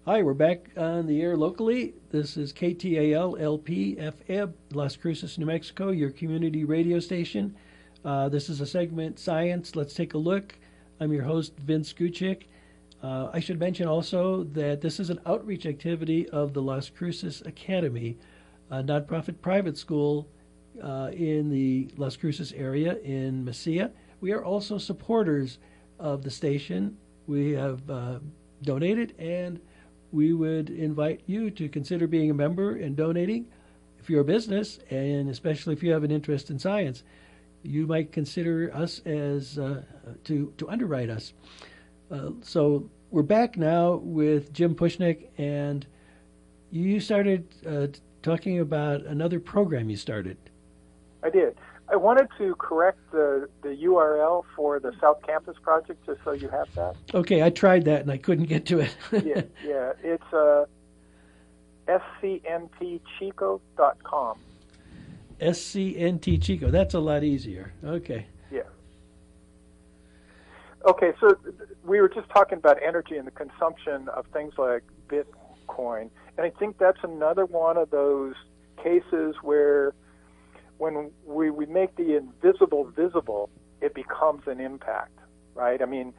Hi, we're back on the air locally. This is KTAL LP FM, Las Cruces, New Mexico, your community radio station. This is a segment, Science. Let's take a look. I'm your host, Vince Guchik. I should mention also that this is an outreach activity of the Las Cruces Academy, a nonprofit private school in the Las Cruces area in Mesilla. We are also supporters of the station. We have donated, and we would invite you to consider being a member and donating. If you're a business, and especially if you have an interest in science, you might consider us as to underwrite us. So we're back now with Jim Pushnik, and you started talking about another program you started. I did. I wanted to correct the URL for the South Campus project, just so you have that. Okay, I tried that and I couldn't get to it. yeah, it's scntchico.com. SCNT Chico. That's a lot easier. Okay. Yeah. Okay, so we were just talking about energy and the consumption of things like Bitcoin, and I think that's another one of those cases where when we make the invisible visible, it becomes an impact, right? I mean,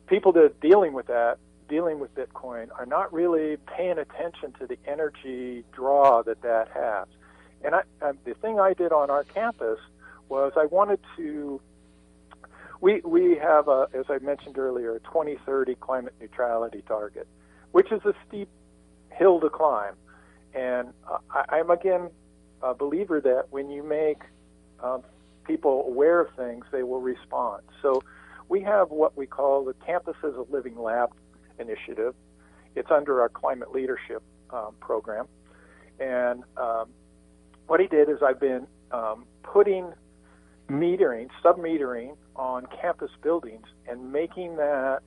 people that are dealing with Bitcoin, are not really paying attention to the energy draw that has. And the thing I did on our campus was I wanted to, we have, as I mentioned earlier, a 2030 climate neutrality target, which is a steep hill to climb. And I'm, again, a believer that when you make people aware of things, they will respond. So we have what we call the Campus as a Living Lab initiative. It's under our climate leadership program. And what he did is I've been putting sub-metering on campus buildings and making that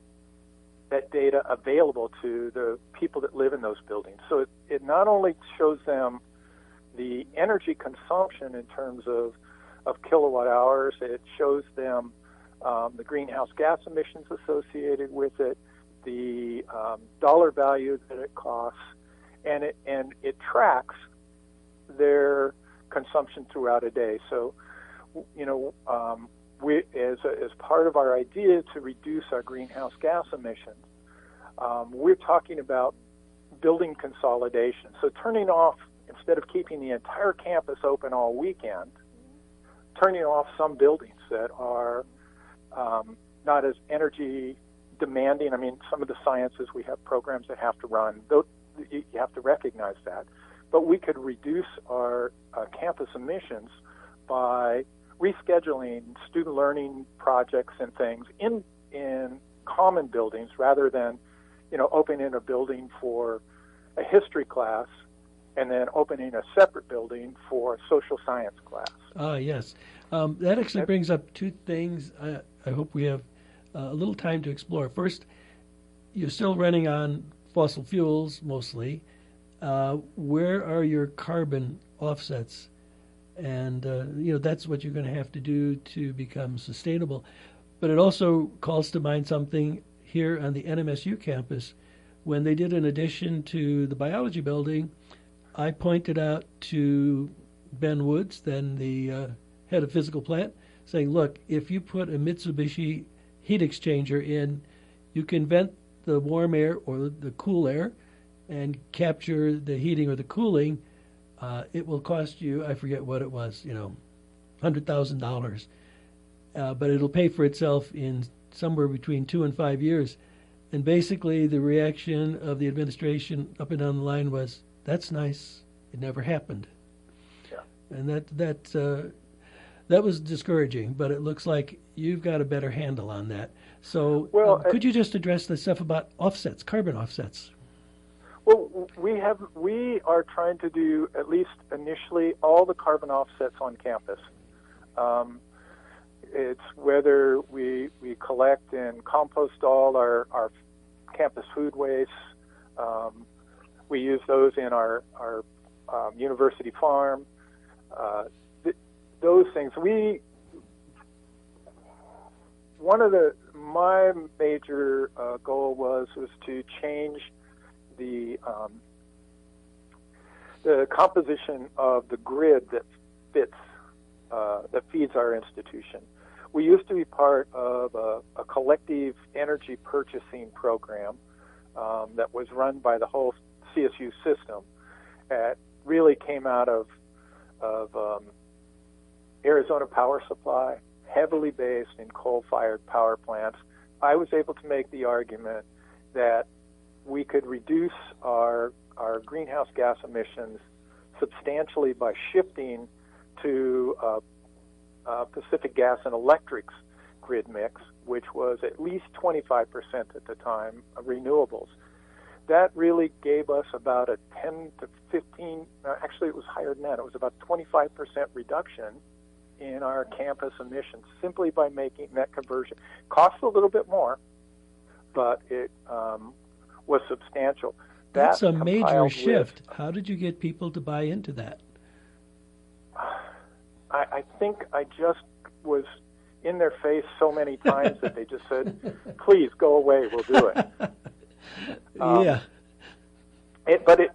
data available to the people that live in those buildings. So it not only shows them the energy consumption in terms of kilowatt hours, it shows them the greenhouse gas emissions associated with it, the dollar value that it costs, and it tracks their consumption throughout a day. So, we as part of our idea to reduce our greenhouse gas emissions, we're talking about building consolidation. So turning off, instead of keeping the entire campus open all weekend, turning off some buildings that are not as energy demanding. I mean, some of the sciences, we have programs that have to run. You have to recognize that. But we could reduce our campus emissions by rescheduling student learning projects and things in common buildings rather than, opening a building for a history class and then opening a separate building for a social science class. Yes. That actually brings up two things I hope we have a little time to explore. First, you're still running on fossil fuels mostly. Where are your carbon offsets? And, that's what you're going to have to do to become sustainable. But it also calls to mind something here on the NMSU campus. When they did an addition to the biology building, I pointed out to Ben Woods, then the head of physical plant, saying, look, if you put a Mitsubishi heat exchanger in, you can vent the warm air or the cool air and capture the heating or the cooling. It will cost you, I forget what it was, $100,000. But it'll pay for itself in somewhere between 2 and 5 years. And basically the reaction of the administration up and down the line was, that's nice. It never happened. Yeah. And that was discouraging, but it looks like you've got a better handle on that. So could you just address the stuff about offsets, carbon offsets? Well, we are trying to do, at least initially, all the carbon offsets on campus. It's whether we collect and compost all our campus food waste. We use those in our university farm. Those things. My major goal was to change the composition of the grid that feeds our institution. We used to be part of a collective energy purchasing program that was run by the whole CSU system. That really came out of Arizona Power Supply, heavily based in coal-fired power plants. I was able to make the argument that we could reduce our greenhouse gas emissions substantially by shifting to Pacific Gas and Electric's grid mix, which was at least 25% at the time of renewables. That really gave us about a 10 to 15, actually it was higher than that, it was about 25% reduction in our campus emissions simply by making that conversion. Cost a little bit more, but it was substantial. That's a major shift. How did you get people to buy into that? I think I just was in their face so many times that they just said, please go away, we'll do it.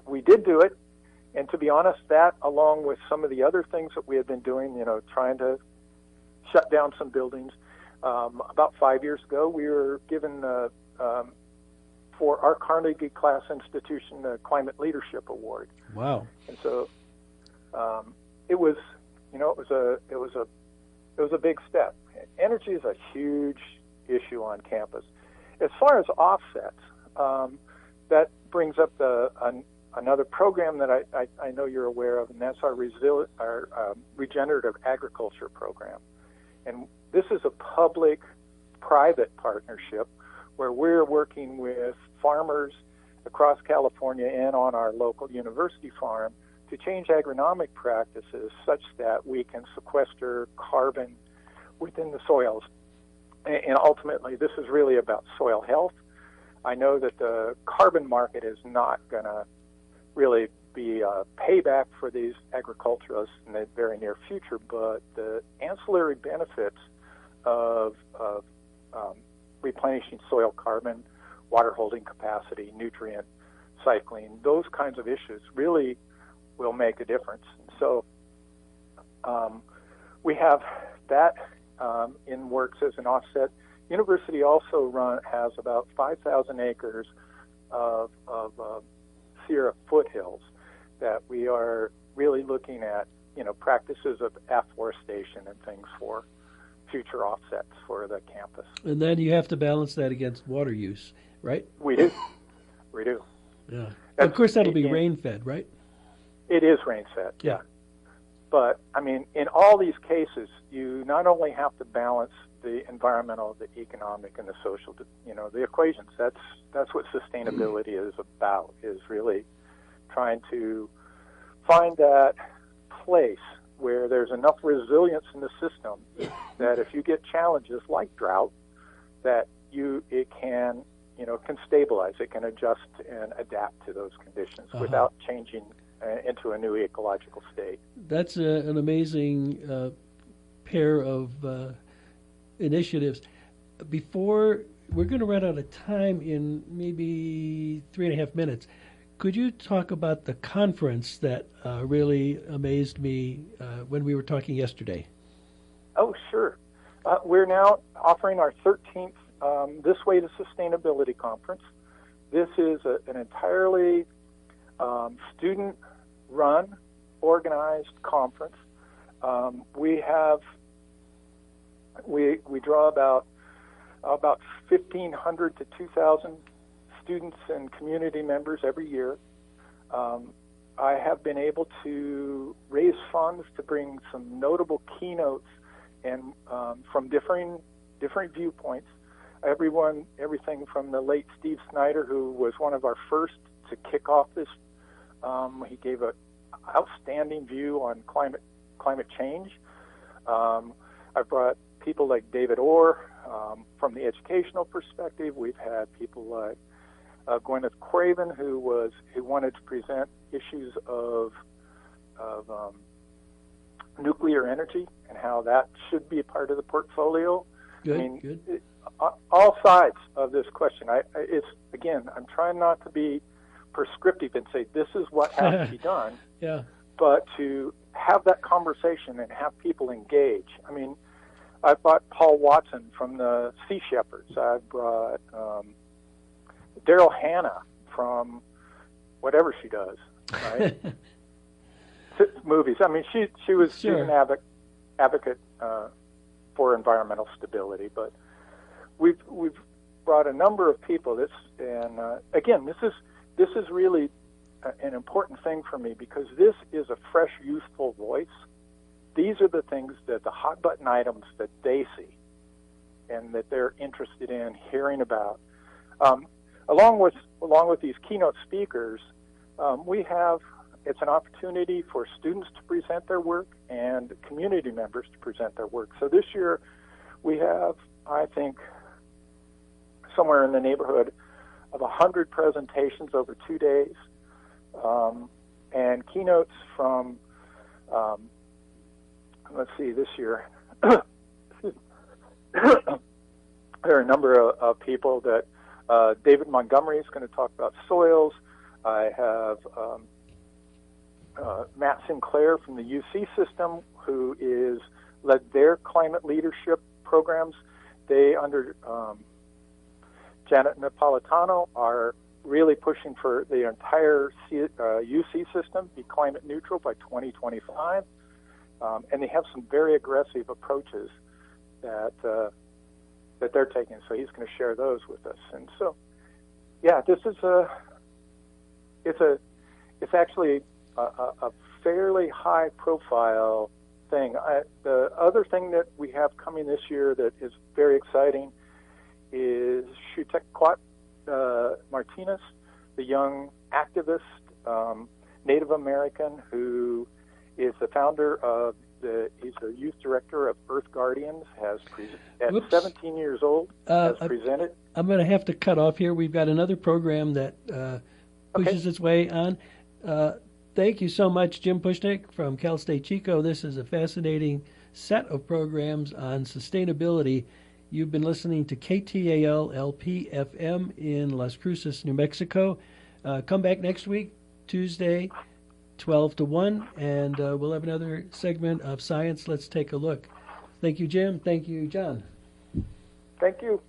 We did do it, and to be honest, that along with some of the other things that we had been doing, trying to shut down some buildings. About 5 years ago, we were given for our Carnegie class institution the Climate Leadership Award. Wow! And so it was a big step. Energy is a huge issue on campus. As far as offsets, that brings up another program that I know you're aware of, and that's our regenerative agriculture program. And this is a public-private partnership where we're working with farmers across California and on our local university farm to change agronomic practices such that we can sequester carbon within the soils. And ultimately, this is really about soil health. I know that the carbon market is not going to really be a payback for these agriculturalists in the very near future, but the ancillary benefits of replenishing soil carbon, water holding capacity, nutrient cycling, those kinds of issues really will make a difference. And so we have that in works as an offset. University also has about 5,000 acres of Sierra foothills that we are really looking at, practices of afforestation and things for future offsets for the campus. And then you have to balance that against water use, right? We do. Yeah. Of course, that'll be rain-fed, right? It is rain-fed, yeah. But, in all these cases, you not only have to balance the environmental, the economic, and the social, the equations. That's what sustainability is about, is really trying to find that place where there's enough resilience in the system that if you get challenges like drought, that it can stabilize, it can adjust and adapt to those conditions without changing into a new ecological state. That's an amazing pair of initiatives. Before we're going to run out of time in maybe 3.5 minutes, could you talk about the conference that really amazed me when we were talking yesterday? Oh, sure. We're now offering our 13th This Way to Sustainability Conference. This is an entirely student-run, organized conference. We draw about 1,500 to 2,000 students and community members every year. I have been able to raise funds to bring some notable keynotes and from different viewpoints. Everything from the late Steve Snyder, who was one of our first to kick off this. He gave an outstanding view on climate change. I've brought people like David Orr from the educational perspective. We've had people like Gwyneth Craven, who wanted to present issues of nuclear energy and how that should be a part of the portfolio. Good. All sides of this question. I'm trying not to be prescriptive and say this is what has to be done, Yeah. but to have that conversation and have people engage. I mean, I brought Paul Watson from the Sea Shepherds. I brought Daryl Hannah from whatever she does, right? Movies. I mean, she was she's an advocate for environmental stability, but we've brought a number of people. Again, this is really an important thing for me because this is a fresh, youthful voice. These are the things that the hot button items that they see and that they're interested in hearing about. Along with these keynote speakers, it's an opportunity for students to present their work and community members to present their work. So this year we have, I think, somewhere in the neighborhood of 100 presentations over 2 days, and keynotes from, let's see, this year, there are a number of people that, David Montgomery is going to talk about soils. I have Matt Sinclair from the UC system, who led their climate leadership programs. They, under Janet Napolitano, are really pushing for the entire UC system be climate neutral by 2025, and they have some very aggressive approaches that they're taking. So he's going to share those with us. And so, yeah, this is it's actually a fairly high profile thing. The other thing that we have coming this year that is very exciting is Shutekwat Martinez, the young activist, Native American, who is the founder of he's the youth director of Earth Guardians, at 17 years old, has presented. I'm going to have to cut off here. We've got another program that pushes its way on. Thank you so much, Jim Pushnik from Cal State Chico. This is a fascinating set of programs on sustainability. You've been listening to KTAL LP FM in Las Cruces, New Mexico. Come back next week, Tuesday, 12 to 1, and we'll have another segment of Science. Let's take a look. Thank you, Jim. Thank you, John. Thank you.